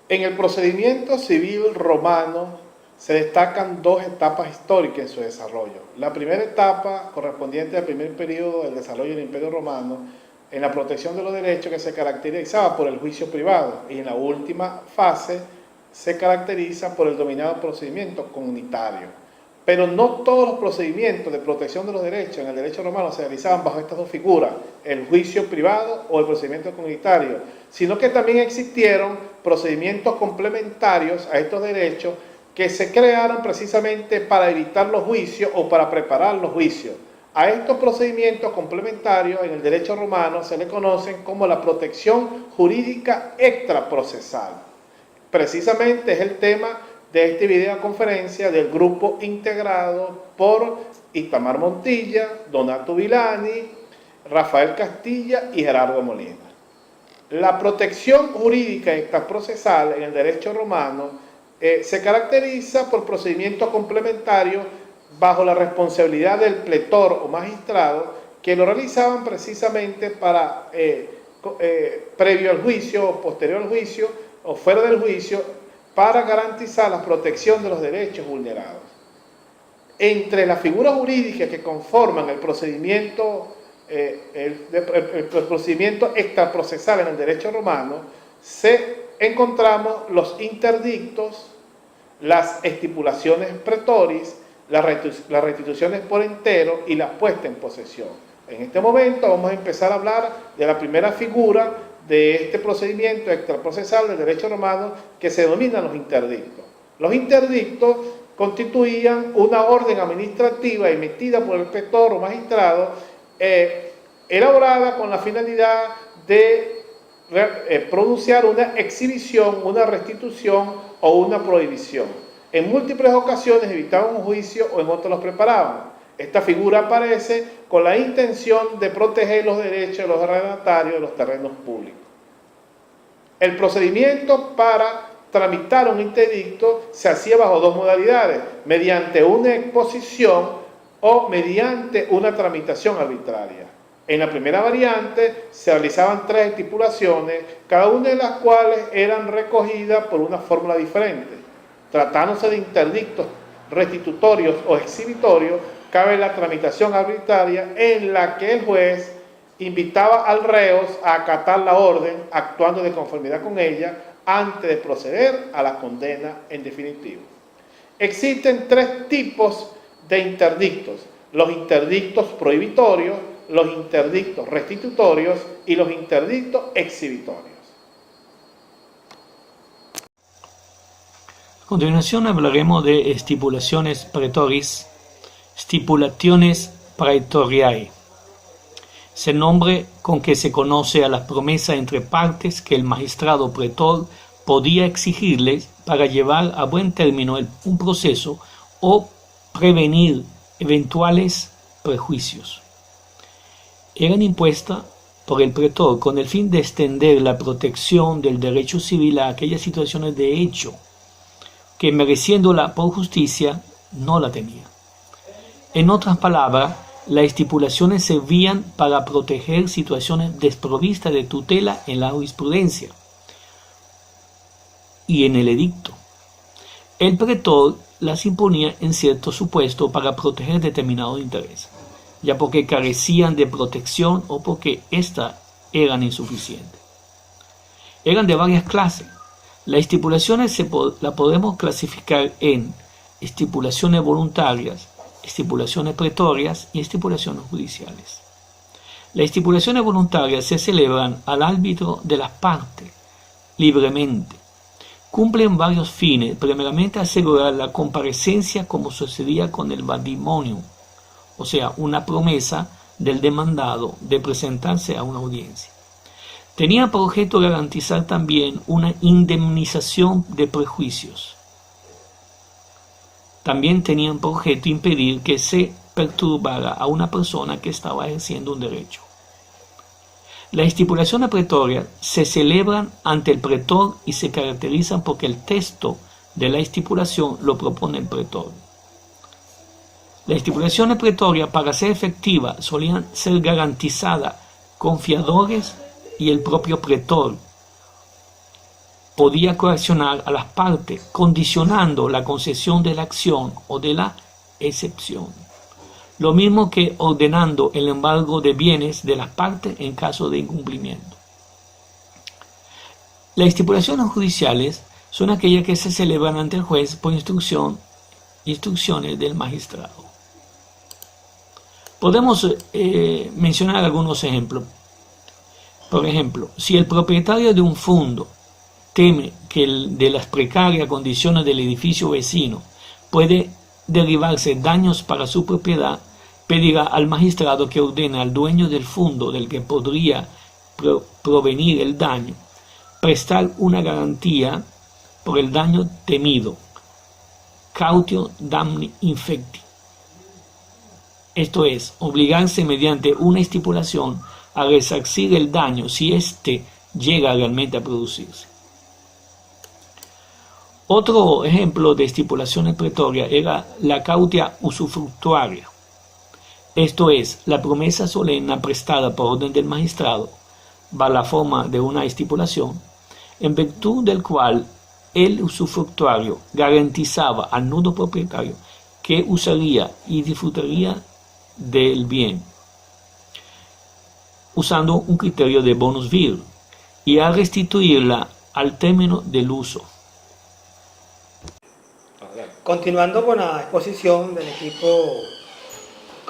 En el procedimiento civil romano se destacan dos etapas históricas en su desarrollo. La primera etapa, correspondiente al primer periodo del desarrollo del Imperio Romano, en la protección de los derechos, que se caracterizaba por el juicio privado, y en la última fase se caracteriza por el dominado procedimiento comunitario. Pero no todos los procedimientos de protección de los derechos en el derecho romano se realizaban bajo estas dos figuras, el juicio privado o el procedimiento comunitario, sino que también existieron procedimientos complementarios a estos derechos que se crearon precisamente para evitar los juicios o para preparar los juicios. A estos procedimientos complementarios en el derecho romano se le conocen como la protección jurídica extraprocesal. Precisamente es el tema de esta videoconferencia del grupo integrado por Itamar Montilla, Donato Villani, Rafael Castilla y Gerardo Molina. La protección jurídica extraprocesal en el derecho romano se caracteriza por procedimientos complementarios bajo la responsabilidad del pletor o magistrado, que lo realizaban precisamente para, previo al juicio o posterior al juicio o fuera del juicio, para garantizar la protección de los derechos vulnerados. Entre las figuras jurídicas que conforman el procedimiento extraprocesal en el derecho romano, encontramos los interdictos, las estipulaciones pretoris, las restituciones por entero y la puesta en posesión. En este momento vamos a empezar a hablar de la primera figura de este procedimiento extraprocesal del derecho romano, que se denominan los interdictos. Los interdictos constituían una orden administrativa emitida por el pretor o magistrado, elaborada con la finalidad de pronunciar una exhibición, una restitución o una prohibición. En múltiples ocasiones evitaban un juicio o en otras los preparaban. Esta figura aparece con la intención de proteger los derechos de los arrendatarios de los terrenos públicos. El procedimiento para tramitar un interdicto se hacía bajo dos modalidades: mediante una exposición o mediante una tramitación arbitraria. En la primera variante se realizaban tres estipulaciones, cada una de las cuales eran recogidas por una fórmula diferente. Tratándose de interdictos restitutorios o exhibitorios, cabe la tramitación arbitraria, en la que el juez invitaba al reo a acatar la orden, actuando de conformidad con ella, antes de proceder a la condena en definitivo. Existen tres tipos de interdictos: los interdictos prohibitorios, los interdictos restitutorios y los interdictos exhibitorios. A continuación hablaremos de stipulationes praetoris, stipulationes praetoriae. Es el nombre con que se conoce a las promesas entre partes que el magistrado pretor podía exigirles para llevar a buen término un proceso o prevenir eventuales prejuicios. Eran impuestas por el pretor con el fin de extender la protección del derecho civil a aquellas situaciones de hecho que, mereciéndola por justicia, no la tenía. En otras palabras, las estipulaciones servían para proteger situaciones desprovistas de tutela en la jurisprudencia y en el edicto. El pretor las imponía en cierto supuesto para proteger determinados intereses, ya porque carecían de protección o porque éstas eran insuficientes. Eran de varias clases. Las estipulaciones las podemos clasificar en estipulaciones voluntarias, estipulaciones pretorias y estipulaciones judiciales. Las estipulaciones voluntarias se celebran al árbitro de las partes, libremente. Cumplen varios fines, primeramente asegurar la comparecencia, como sucedía con el vadimonium, o sea, una promesa del demandado de presentarse a una audiencia. Tenía por objeto garantizar también una indemnización de prejuicios. También tenían por objeto impedir que se perturbara a una persona que estaba ejerciendo un derecho. Las estipulaciones pretorias se celebran ante el pretor y se caracterizan porque el texto de la estipulación lo propone el pretor. Las estipulaciones pretorias, para ser efectivas, solían ser garantizadas con fiadores y el propio pretor, podía coaccionar a las partes, condicionando la concesión de la acción o de la excepción. Lo mismo que ordenando el embargo de bienes de las partes en caso de incumplimiento. Las estipulaciones judiciales son aquellas que se celebran ante el juez por instrucciones del magistrado. Podemos mencionar algunos ejemplos. Por ejemplo, si el propietario de un fondo teme que de las precarias condiciones del edificio vecino puede derivarse daños para su propiedad, pedirá al magistrado que ordene al dueño del fondo del que podría provenir el daño prestar una garantía por el daño temido, cautio damni infecti. Esto es, obligarse mediante una estipulación a resarcir el daño si éste llega realmente a producirse. Otro ejemplo de estipulaciones pretorias era la cautia usufructuaria. Esto es, la promesa solemne prestada por orden del magistrado, bajo la forma de una estipulación, en virtud del cual el usufructuario garantizaba al nudo propietario que usaría y disfrutaría del bien, usando un criterio de bonus vir, y a restituirla al término del uso. Continuando con la exposición del equipo,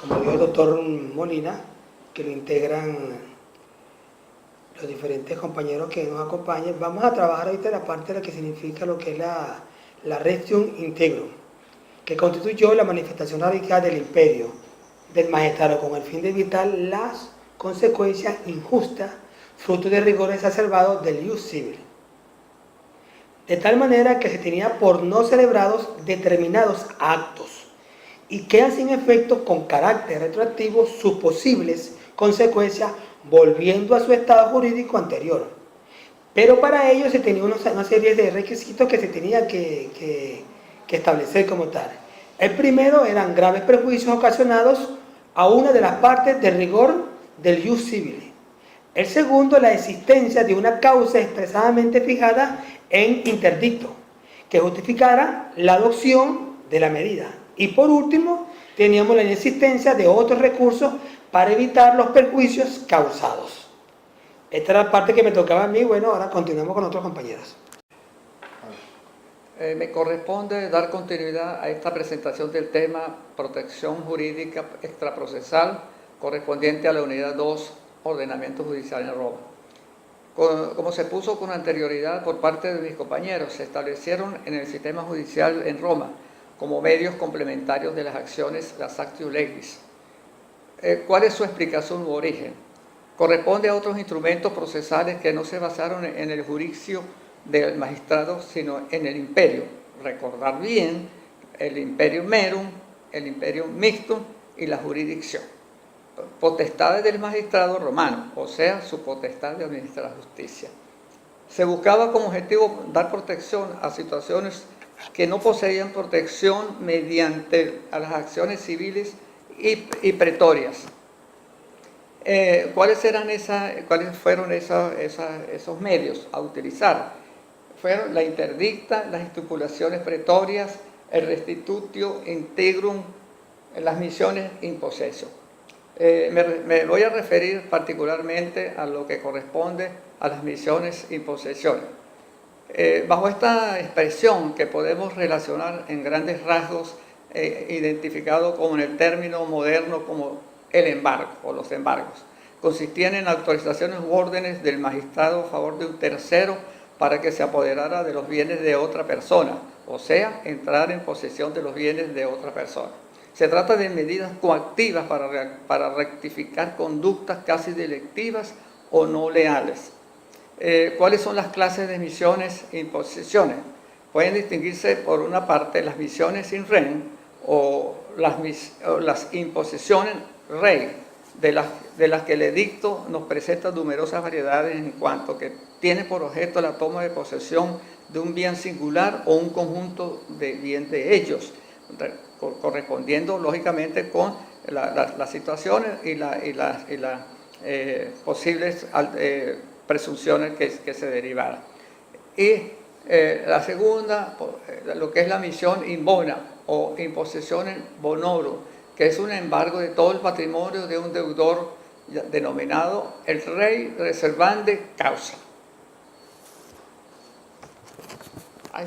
como dijo el doctor Molina, que lo integran los diferentes compañeros que nos acompañan, vamos a trabajar ahorita la parte de lo que significa lo que es la Rectium Integrum, que constituyó la manifestación radical del imperio del magistrado con el fin de evitar las consecuencias injustas fruto de rigores exacerbados del ius civil. De tal manera que se tenía por no celebrados determinados actos y quedan sin efecto con carácter retroactivo sus posibles consecuencias volviendo a su estado jurídico anterior. Pero para ello se tenía una serie de requisitos que se tenía que establecer como tal. El primero eran graves perjuicios ocasionados a una de las partes de rigor del ius civile. El segundo, la existencia de una causa expresadamente fijada en interdicto, que justificara la adopción de la medida. Y por último, teníamos la inexistencia de otros recursos para evitar los perjuicios causados. Esta era la parte que me tocaba a mí. Bueno, ahora continuamos con otros compañeros. Me corresponde dar continuidad a esta presentación del tema protección jurídica extraprocesal correspondiente a la unidad 2, ordenamiento judicial en Roma. Como se puso con anterioridad por parte de mis compañeros, se establecieron en el sistema judicial en Roma como medios complementarios de las acciones las actio legis. ¿Cuál es su explicación u origen? Corresponde a otros instrumentos procesales que no se basaron en el jurisdiccio del magistrado, sino en el imperio. Recordar bien, el imperium merum, el imperium mixtum y la jurisdicción. Potestades del magistrado romano, o sea, su potestad de administrar justicia. Se buscaba como objetivo dar protección a situaciones que no poseían protección mediante a las acciones civiles y pretorias. ¿Cuáles fueron esos medios a utilizar? Fueron la interdicta, las estipulaciones pretorias, el restitutio integrum, las misiones in possessio. Me voy a referir particularmente a lo que corresponde a las misiones in possessiones. Bajo esta expresión que podemos relacionar en grandes rasgos, identificado como en el término moderno como el embargo o los embargos, consistían en autorizaciones u órdenes del magistrado a favor de un tercero para que se apoderara de los bienes de otra persona, o sea, entrar en posesión de los bienes de otra persona. Se trata de medidas coactivas para rectificar conductas casi delictivas o no leales. ¿Cuáles son las clases de misiones e imposiciones? Pueden distinguirse por una parte las misiones in rem o las imposiciones rei, de las que el edicto nos presenta numerosas variedades en cuanto que tiene por objeto la toma de posesión de un bien singular o un conjunto de bien de ellos, correspondiendo lógicamente con las situaciones y las posibles presunciones que se derivaran. Y La segunda, lo que es la misión in bona o imposizione bonorum, que es un embargo de todo el patrimonio de un deudor denominado el rey reservando causa. Ay,